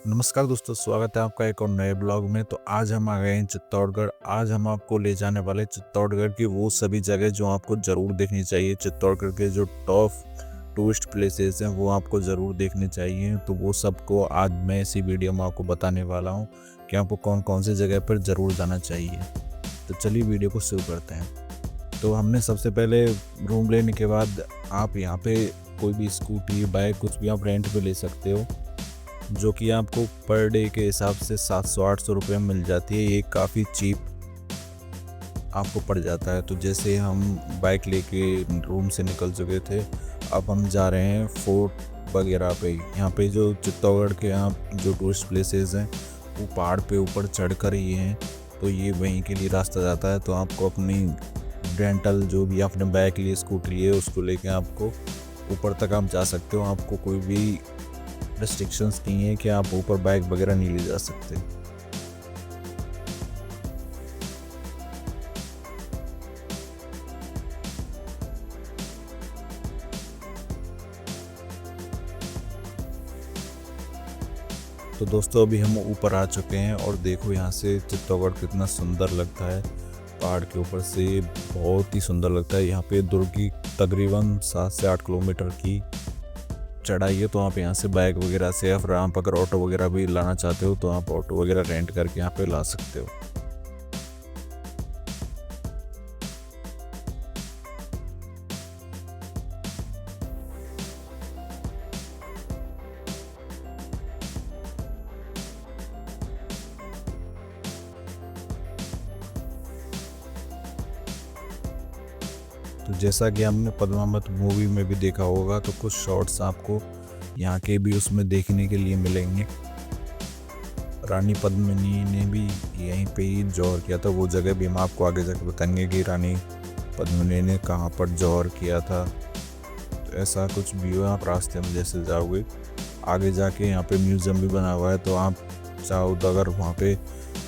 नमस्कार दोस्तों, स्वागत है आपका एक और नए ब्लॉग में। तो आज हम आ गए हैं चित्तौड़गढ़। आज हम आपको ले जाने वाले चित्तौड़गढ़ की वो सभी जगह जो आपको ज़रूर देखनी चाहिए। चित्तौड़गढ़ के जो टॉप टूरिस्ट प्लेसेस हैं वो आपको ज़रूर देखने चाहिए। तो वो सबको आज मैं इसी वीडियो में आपको बताने वाला हूँ कि आपको कौन कौन सी जगह पर ज़रूर जाना चाहिए। तो चलिए वीडियो को शुरू करते हैं। तो हमने सबसे पहले रूम लेने के बाद आप यहाँ पे कोई भी स्कूटी, बाइक कुछ भी आप रेंट पे ले सकते हो, जो कि आपको पर डे के हिसाब से 700-800 रुपये में मिल जाती है। ये काफ़ी चीप आपको पड़ जाता है। तो जैसे हम बाइक लेके रूम से निकल चुके थे, अब हम जा रहे हैं फोर्ट वगैरह पे। यहाँ पे जो चित्तौड़गढ़ के यहाँ जो टूरिस्ट प्लेसेस हैं वो पहाड़ पे ऊपर चढ़ कर ही हैं। तो ये वहीं के लिए रास्ता जाता है। तो आपको अपनी रेंटल जो भी आपने बाइक ली, स्कूटी ली है, उसको लेके आपको ऊपर तक आप जा सकते हो। आपको कोई भी रेस्ट्रिक्शंस नहीं है कि आप ऊपर बाइक वगैरह नहीं ले जा सकते। तो दोस्तों अभी हम ऊपर आ चुके हैं और देखो यहाँ से चित्तौड़गढ़ कितना सुंदर लगता है। पहाड़ के ऊपर से बहुत ही सुंदर लगता है। यहाँ पे दुर्ग की तकरीबन 7 से 8 किलोमीटर की चढ़ाई है। तो आप यहाँ से बाइक वगैरह से या फिर आप अगर ऑटो वगैरह भी लाना चाहते हो तो आप ऑटो वगैरह रेंट करके यहाँ पे ला सकते हो। तो जैसा कि हमने पद्मावत मूवी में भी देखा होगा, तो कुछ शॉट्स आपको यहाँ के भी उसमें देखने के लिए मिलेंगे। रानी पद्मिनी ने भी यहीं पे ही जौहर किया था। वो जगह भी हम आपको आगे जाकर बताएंगे कि रानी पद्मिनी ने कहाँ पर जौहर किया था। तो ऐसा कुछ भी हो, आप रास्ते में जैसे जाओगे आगे जाके यहाँ पे म्यूज़ियम भी बना हुआ है। तो आप चाहो तो अगर वहाँ पे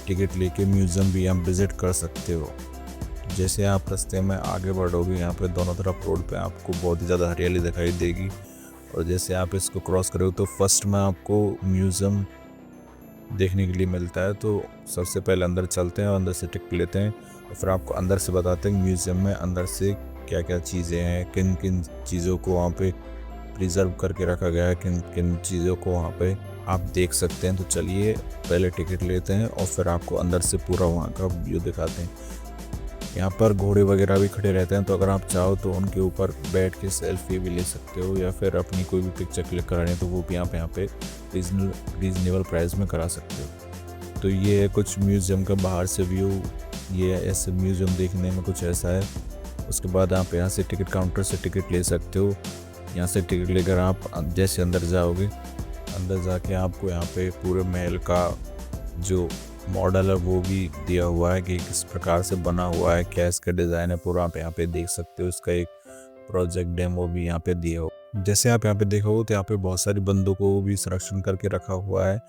टिकट लेके म्यूज़ियम भी आप विज़िट कर सकते हो। जैसे आप रास्ते में आगे बढ़ोगे, यहाँ पे दोनों तरफ रोड पे आपको बहुत ही ज़्यादा हरियाली दिखाई देगी। और जैसे आप इसको क्रॉस करोगे तो फर्स्ट में आपको म्यूज़ियम देखने के लिए मिलता है। तो सबसे पहले अंदर चलते हैं और अंदर से टिकट लेते हैं और फिर आपको अंदर से बताते हैं म्यूज़ियम में अंदर से क्या क्या चीज़ें हैं, किन किन चीज़ों को वहाँ पे प्रिजर्व करके रखा गया है, किन किन चीज़ों को वहाँ पे आप देख सकते हैं। तो चलिए पहले टिकट लेते हैं और फिर आपको अंदर से पूरा वहाँ का व्यू दिखाते हैं। यहाँ पर घोड़े वगैरह भी खड़े रहते हैं, तो अगर आप चाहो तो उनके ऊपर बैठ के सेल्फी भी ले सकते हो या फिर अपनी कोई भी पिक्चर क्लिक करानी है तो वो भी आप यहाँ पे रीजनेबल प्राइस में करा सकते हो। तो ये है कुछ म्यूज़ियम का बाहर से व्यू। ये ऐसे म्यूज़ियम देखने में कुछ ऐसा है। उसके बाद आप यहाँ से टिकट काउंटर से टिकट ले सकते हो। यहाँ से टिकट लेकर आप जैसे अंदर जाओगे, अंदर जाके आपको यहाँ पे पूरे महल का जो मॉडल है वो भी दिया हुआ है कि किस प्रकार से बना हुआ है, क्या इसका डिज़ाइन है, पूरा आप यहाँ पे देख सकते हो। इसका एक प्रोजेक्ट डेमो भी यहाँ पे दिया हो। जैसे आप यहाँ पे देखोगे तो यहाँ पे बहुत सारी बंदूकों को भी संरक्षण करके रखा हुआ है।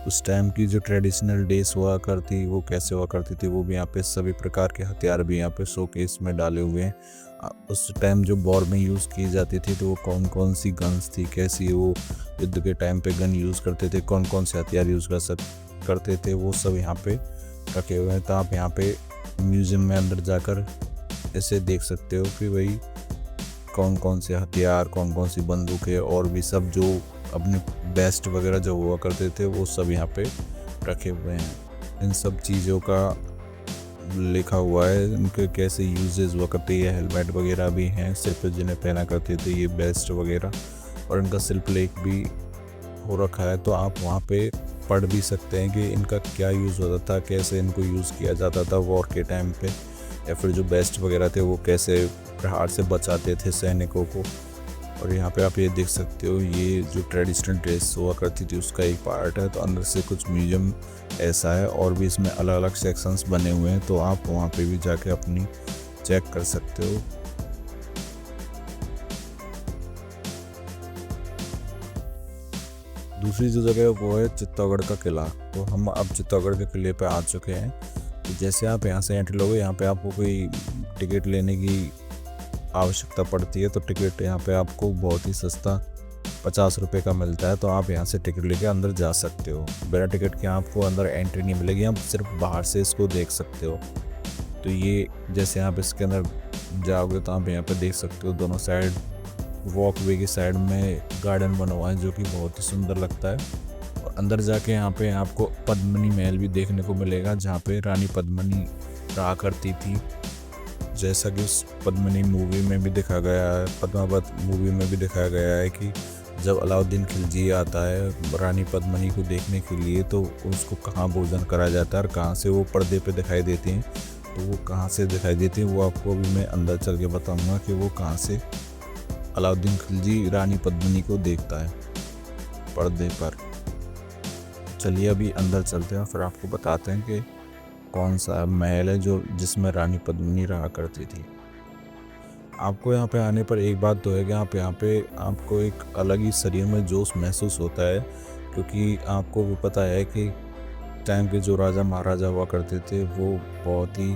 उस टाइम की जो ट्रेडिशनल डेज हुआ करती, वो कैसे हुआ करती थी, वो भी यहाँ पे सभी प्रकार के हथियार भी यहाँ पे शोकेस में डाले हुए हैं। उस टाइम जो वॉर में यूज़ की जाती थी तो वो कौन कौन सी गन्स थी, कैसी वो युद्ध के टाइम पे गन यूज़ करते थे, कौन कौन से हथियार यूज़ करते थे, वो सब यहाँ पे रखे हुए हैं। तो आप यहाँ पे म्यूज़ियम में अंदर जाकर ऐसे देख सकते हो कि भाई कौन कौन से हथियार, कौन कौन सी बंदूकें और भी सब जो अपने बेस्ट वगैरह जो हुआ करते थे वो सब यहाँ पे रखे हुए हैं। इन सब चीज़ों का लिखा हुआ है, इनके कैसे यूजेस हुआ करते हैं। हेलमेट वगैरह भी हैं सिर पे जिन्हें पहना करते थे, ये बेस्ट वगैरह, और इनका शिल्प लेख भी हो रखा है। तो आप वहाँ पे पढ़ भी सकते हैं कि इनका क्या यूज़ होता था, कैसे इनको यूज़ किया जाता था वॉर के टाइम पे, या फिर जो बेस्ट वगैरह थे वो कैसे प्रहार से बचाते थे सैनिकों को। और यहाँ पे आप ये देख सकते हो, ये जो ट्रेडिशनल ड्रेस हुआ करती थी उसका एक पार्ट है। तो अंदर से कुछ म्यूजियम ऐसा है और भी इसमें अलग अलग सेक्शंस बने हुए हैं। तो आप वहाँ पे भी जाके अपनी चेक कर सकते हो। दूसरी जो जगह है वो है चित्तौड़गढ़ का किला। तो हम अब चित्तौड़गढ़ के किले पे आ चुके हैं। तो जैसे आप यहाँ से एंट्री लोगे, यहाँ पे आपको कोई टिकट लेने की आवश्यकता पड़ती है। तो टिकट यहाँ पे आपको बहुत ही सस्ता ₹50 का मिलता है, तो आप यहाँ से टिकट लेके अंदर जा सकते हो। बिना टिकट के आपको अंदर एंट्री नहीं मिलेगी, आप सिर्फ बाहर से इसको देख सकते हो। तो ये जैसे आप इसके अंदर जाओगे तो आप यहाँ पे देख सकते हो दोनों साइड वॉकवे की साइड में गार्डन बना हुआ है जो कि बहुत ही सुंदर लगता है। और अंदर जाके यहाँ पे आपको पद्मिनी महल भी देखने को मिलेगा, जहाँ पे रानी पद्मिनी रहा करती थी, जैसा कि उस पद्मिनी मूवी में भी दिखाया गया है, पद्मावत मूवी में भी दिखाया गया है कि जब अलाउद्दीन खिलजी आता है रानी पद्मिनी को देखने के लिए तो उसको कहाँ भोजन कराया जाता है और कहाँ से वो पर्दे पे दिखाई देते हैं। तो वो कहाँ से दिखाई देते हैं वो आपको अभी मैं अंदर चल के बताऊँगा कि वो कहाँ से अलाउद्दीन खिलजी रानी पद्मिनी को देखता है पर्दे पर। चलिए अभी अंदर चलते हैं और फिर आपको बताते हैं कि कौन सा महल है जो जिसमें रानी पद्मिनी रहा करती थी। आपको यहाँ पे आने पर एक बात तो है कि आप यहाँ पे आपको एक अलग ही शरीर में जोश महसूस होता है, क्योंकि आपको भी पता है कि टाइम के जो राजा महाराजा हुआ करते थे वो बहुत ही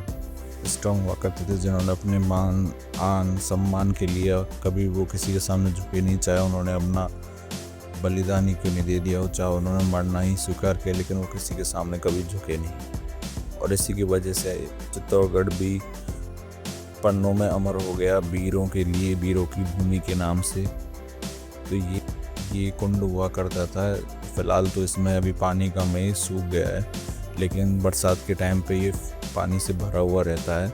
स्ट्रांग हुआ करते थे, जिन्होंने अपने मान आन सम्मान के लिए कभी वो किसी के सामने झुके नहीं, चाहे उन्होंने अपना बलिदान ही क्यों नहीं दे दिया हो, चाहे उन्होंने मरना ही स्वीकार किया, लेकिन वो किसी के सामने कभी झुके नहीं। और इसी की वजह से चित्तौड़गढ़ भी पन्नों में अमर हो गया वीरों के लिए, वीरों की भूमि के नाम से। तो ये कुंड हुआ करता था। फिलहाल तो इसमें अभी पानी कम है, सूख गया है, लेकिन बरसात के टाइम पे ये पानी से भरा हुआ रहता है।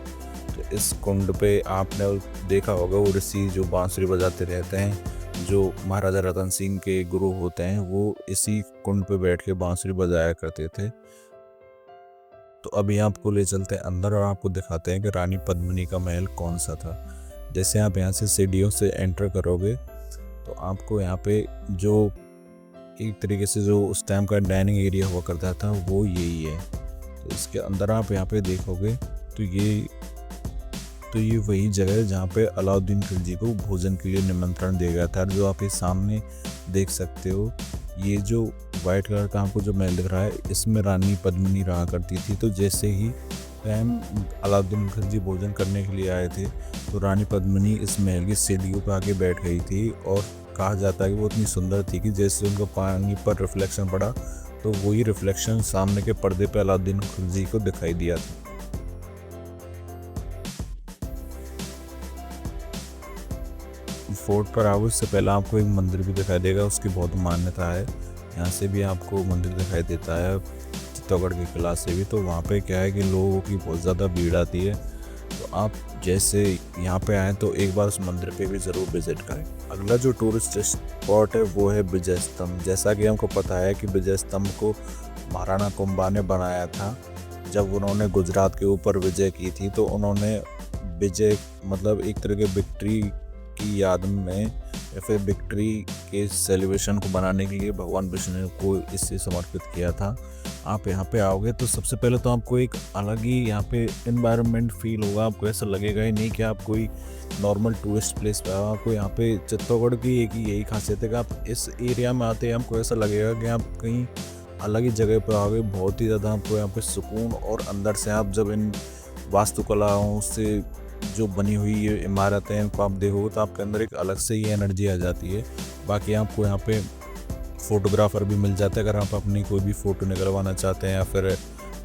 तो इस कुंड पे आपने देखा होगा वो ऋषि जो बांसुरी बजाते रहते हैं, जो महाराजा रतन सिंह के गुरु होते हैं, वो इसी कुंड पे बैठ के बांसुरी बजाया करते थे। तो अभी आपको ले चलते हैं अंदर और आपको दिखाते हैं कि रानी पद्मिनी का महल कौन सा था। जैसे आप यहाँ से सीढ़ियों से एंटर करोगे तो आपको यहाँ पे जो एक तरीके से जो उस टाइम का डाइनिंग एरिया हुआ करता था वो यही है। तो इसके अंदर आप यहाँ पे देखोगे तो ये वही जगह है जहाँ पे अलाउद्दीन खिलजी को भोजन के लिए निमंत्रण दिया गया था। जो आप ये सामने देख सकते हो, ये जो वाइट कलर का आपको जो महल दिख रहा है, इसमें रानी पद्मिनी रहा करती थी। तो जैसे ही टाइम अलाउद्दीन खिलजी भोजन करने के लिए आए थे तो रानी पद्मिनी इस महल की सीढ़ियों पर आके बैठ गई थी, और कहा जाता है कि वो इतनी सुंदर थी कि जैसे उनको पानी पर रिफ्लेक्शन पड़ा तो वही रिफ्लेक्शन सामने के पर्दे पर अलाउद्दीन खिलजी को दिखाई दिया था। फोर्ट पर आओ उससे पहले आपको एक मंदिर भी दिखाई देगा, उसकी बहुत मान्यता है। यहाँ से भी आपको मंदिर दिखाई देता है चित्तौड़गढ़ के किला से भी। तो वहाँ पे क्या है कि लोगों की बहुत ज़्यादा भीड़ आती है। तो आप जैसे यहाँ पे आएँ तो एक बार उस मंदिर पे भी ज़रूर विजिट करें। अगला जो टूरिस्ट स्पॉट है वो है विजय स्तंभ। जैसा कि हमको पता है कि विजय स्तंभ को महाराणा कुंभा ने बनाया था। जब उन्होंने गुजरात के ऊपर विजय की थी तो उन्होंने विजय मतलब एक तरह के विक्ट्री की याद में या फिर विक्ट्री के सेलिब्रेशन को बनाने के लिए भगवान विष्णु को इससे समर्पित किया था। आप यहाँ पे आओगे तो सबसे पहले तो आपको एक अलग ही यहाँ पे एनवायरनमेंट फील होगा। आपको ऐसा लगेगा ही नहीं कि आप कोई नॉर्मल टूरिस्ट प्लेस पे आओ। आपको यहाँ पे चित्तौड़गढ़ की एक ही यही खासियत है कि आप इस एरिया में आते हैं आपको ऐसा लगेगा कि आप कहीं अलग ही जगह पर आओगे। बहुत ही ज़्यादा आपको यहाँ पे सुकून, और अंदर से आप जब इन वास्तुकलाओं से जो बनी हुई ये इमारतें हैं इनको आप देखो तो आपके अंदर एक अलग से ही एनर्जी आ जाती है। बाकी आपको यहाँ पे फ़ोटोग्राफ़र भी मिल जाता है अगर आप अपनी कोई भी फ़ोटो निकलवाना चाहते हैं, या फिर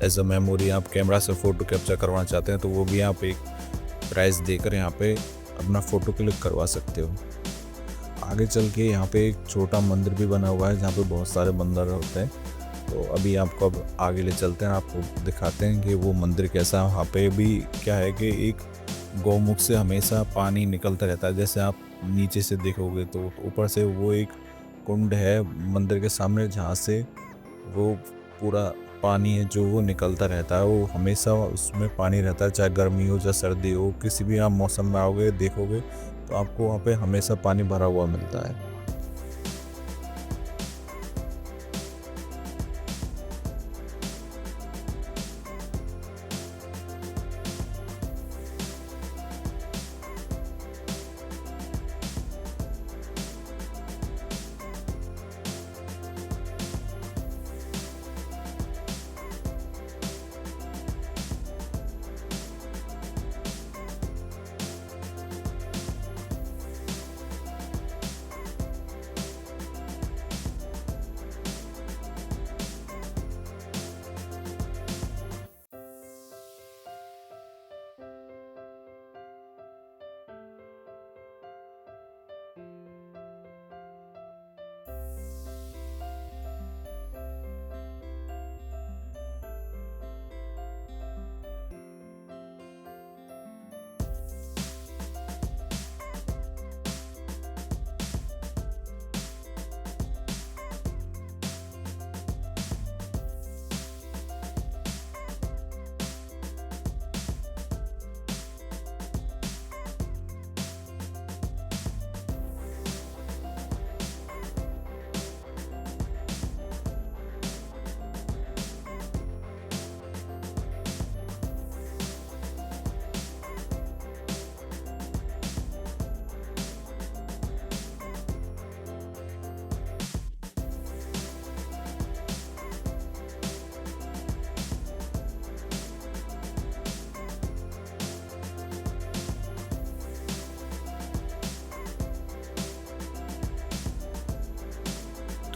एज अ मेमोरी आप कैमरा से फ़ोटो कैप्चर करवाना चाहते हैं तो वो भी आप एक प्राइस देकर यहाँ पे अपना फ़ोटो क्लिक करवा सकते हो। आगे चल के यहाँ पे एक छोटा मंदिर भी बना हुआ है जहाँ पे बहुत सारे मंदिर होते हैं। तो अभी आपको अब आगे ले चलते हैं, आपको दिखाते हैं कि वो मंदिर कैसा है। वहाँ पे भी क्या है कि एक गौमुख से हमेशा पानी निकलता रहता है। जैसे आप नीचे से देखोगे तो ऊपर से वो एक कुंड है मंदिर के सामने जहाँ से वो पूरा पानी है जो वो निकलता रहता है। वो हमेशा उसमें पानी रहता है, चाहे गर्मी हो चाहे सर्दी हो, किसी भी आप मौसम में आओगे देखोगे तो आपको वहाँ पे हमेशा पानी भरा हुआ मिलता है।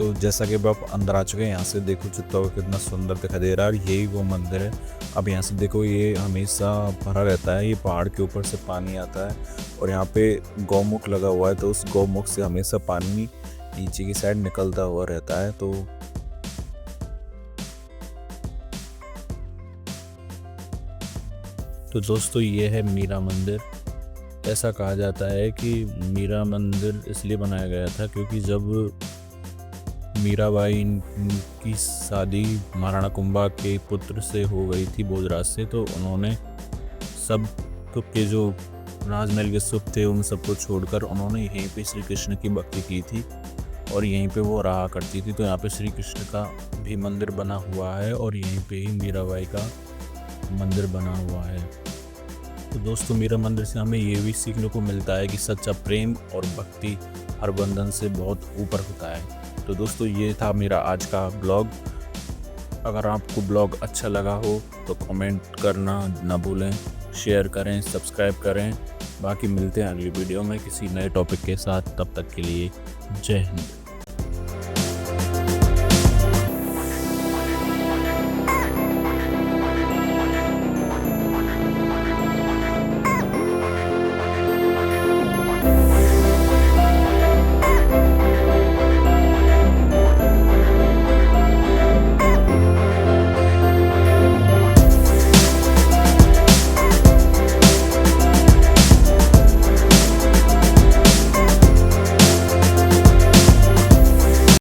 तो जैसा कि अब आप अंदर आ चुके हैं, यहाँ से देखो चित्तौड़ कितना सुंदर दिखाई दे रहा है और यही वो मंदिर है। अब यहाँ से देखो ये हमेशा भरा रहता है, ये पहाड़ के ऊपर से पानी आता है और यहाँ पे गौमुख लगा हुआ है, तो उस गौमुख से हमेशा पानी नीचे की साइड निकलता हुआ रहता है। तो दोस्तों ये है मीरा मंदिर। ऐसा कहा जाता है कि मीरा मंदिर इसलिए बनाया गया था क्योंकि जब मीराबाई की शादी महाराणा कुंभा के पुत्र से हो गई थी भोजराज से, तो उन्होंने सब के जो राजमहल के सुख थे उन सबको छोड़कर उन्होंने यहीं पे श्री कृष्ण की भक्ति की थी और यहीं पे वो रहा करती थी। तो यहाँ पे श्री कृष्ण का भी मंदिर बना हुआ है और यहीं पे ही मीराबाई का मंदिर बना हुआ है। तो दोस्तों मीरा मंदिर से हमें ये भी सीखने को मिलता है कि सच्चा प्रेम और भक्ति हर बंधन से बहुत ऊपर होता है। तो दोस्तों ये था मेरा आज का ब्लॉग। अगर आपको ब्लॉग अच्छा लगा हो तो कमेंट करना ना भूलें, शेयर करें, सब्सक्राइब करें। बाकी मिलते हैं अगली वीडियो में किसी नए टॉपिक के साथ। तब तक के लिए जय हिंद।